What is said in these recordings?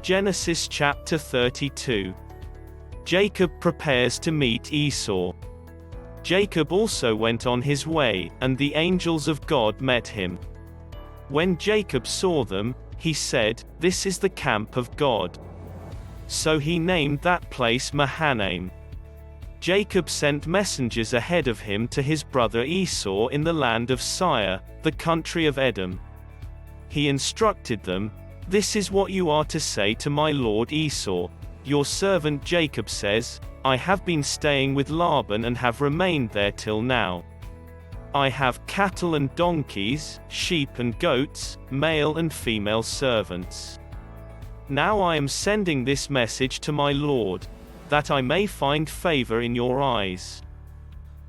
Genesis chapter 32. Jacob prepares to meet Esau. Jacob also went on his way, and the angels of God met him. When Jacob saw them, he said, "This is the camp of God." So he named that place Mahanaim. Jacob sent messengers ahead of him to his brother Esau in the land of Seir, the country of Edom. He instructed them, "This is what you are to say to my lord Esau. Your servant Jacob says, I have been staying with Laban and have remained there till now. I have cattle and donkeys, sheep and goats, male and female servants. Now I am sending this message to my lord, that I may find favor in your eyes."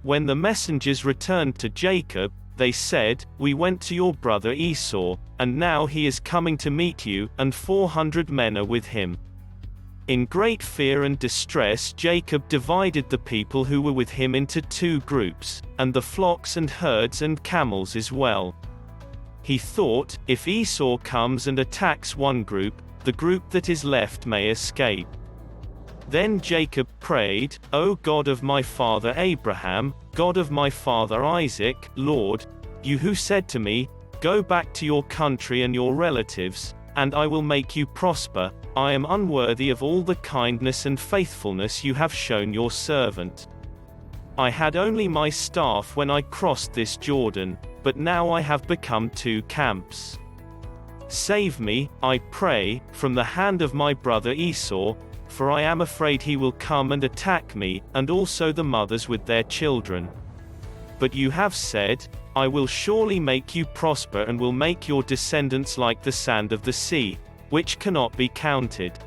When the messengers returned to Jacob, they said, "We went to your brother Esau, and now he is coming to meet you, and 400 men are with him." In great fear and distress Jacob divided the people who were with him into 2 groups, and the flocks and herds and camels as well. He thought, if Esau comes and attacks one group, the group that is left may escape. Then Jacob prayed, "O God of my father Abraham, God of my father Isaac, Lord, you who said to me, 'Go back to your country and your relatives, and I will make you prosper,' I am unworthy of all the kindness and faithfulness you have shown your servant. I had only my staff when I crossed this Jordan, but now I have become 2 camps. Save me, I pray, from the hand of my brother Esau, for I am afraid he will come and attack me, and also the mothers with their children. But you have said, 'I will surely make you prosper and will make your descendants like the sand of the sea, which cannot be counted.'"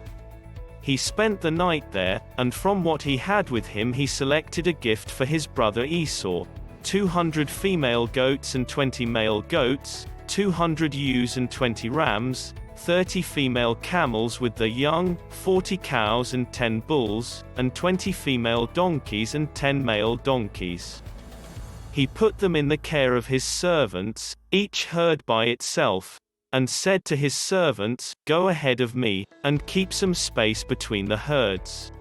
He spent the night there, and from what he had with him he selected a gift for his brother Esau, 200 female goats and 20 male goats, 200 ewes and 20 rams, 30 female camels with their young, 40 cows and 10 bulls, and 20 female donkeys and 10 male donkeys. He put them in the care of his servants, each herd by itself, and said to his servants, "Go ahead of me, and keep some space between the herds."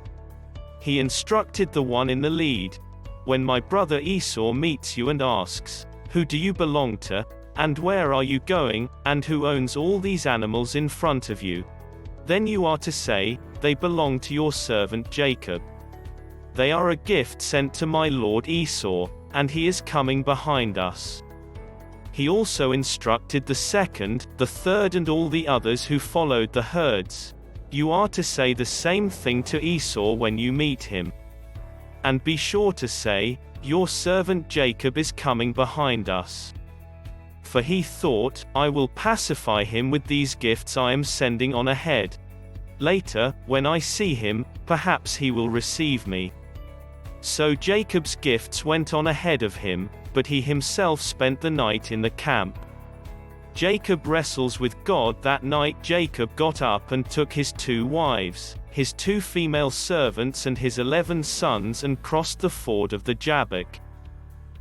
He instructed the one in the lead, "When my brother Esau meets you and asks, 'Who do you belong to, and where are you going, and who owns all these animals in front of you?' then you are to say, 'They belong to your servant Jacob. They are a gift sent to my lord Esau, and he is coming behind us.'" He also instructed the second, the third and all the others who followed the herds, "You are to say the same thing to Esau when you meet him. And be sure to say, 'Your servant Jacob is coming behind us.'" For he thought, "I will pacify him with these gifts I am sending on ahead. Later, when I see him, perhaps he will receive me." So Jacob's gifts went on ahead of him, but he himself spent the night in the camp. Jacob wrestles with God. That night Jacob got up and took his 2 wives, his 2 female servants and his 11 sons and crossed the ford of the Jabbok.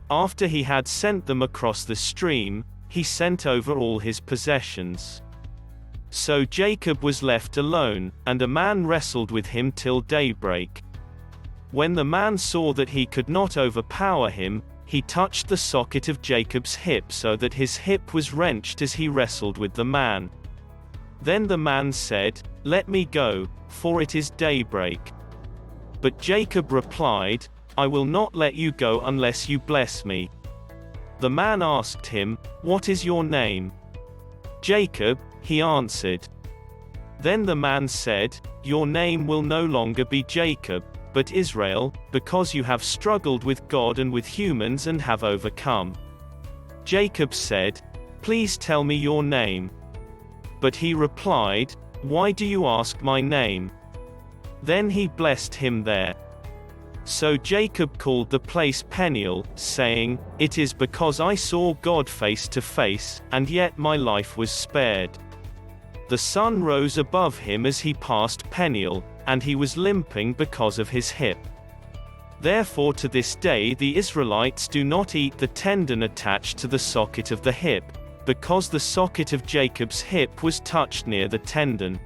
After he had sent them across the stream, he sent over all his possessions. So Jacob was left alone, and a man wrestled with him till daybreak. When the man saw that he could not overpower him, he touched the socket of Jacob's hip so that his hip was wrenched as he wrestled with the man. Then the man said, "Let me go, for it is daybreak." But Jacob replied, "I will not let you go unless you bless me." The man asked him, "What is your name?" "Jacob," he answered. Then the man said, "Your name will no longer be Jacob, but Israel, because you have struggled with God and with humans and have overcome." Jacob said, "Please tell me your name." But he replied, "Why do you ask my name?" Then he blessed him there. So Jacob called the place Peniel, saying, "It is because I saw God face to face, and yet my life was spared." The sun rose above him as he passed Peniel, and he was limping because of his hip. Therefore to this day the Israelites do not eat the tendon attached to the socket of the hip, because the socket of Jacob's hip was touched near the tendon.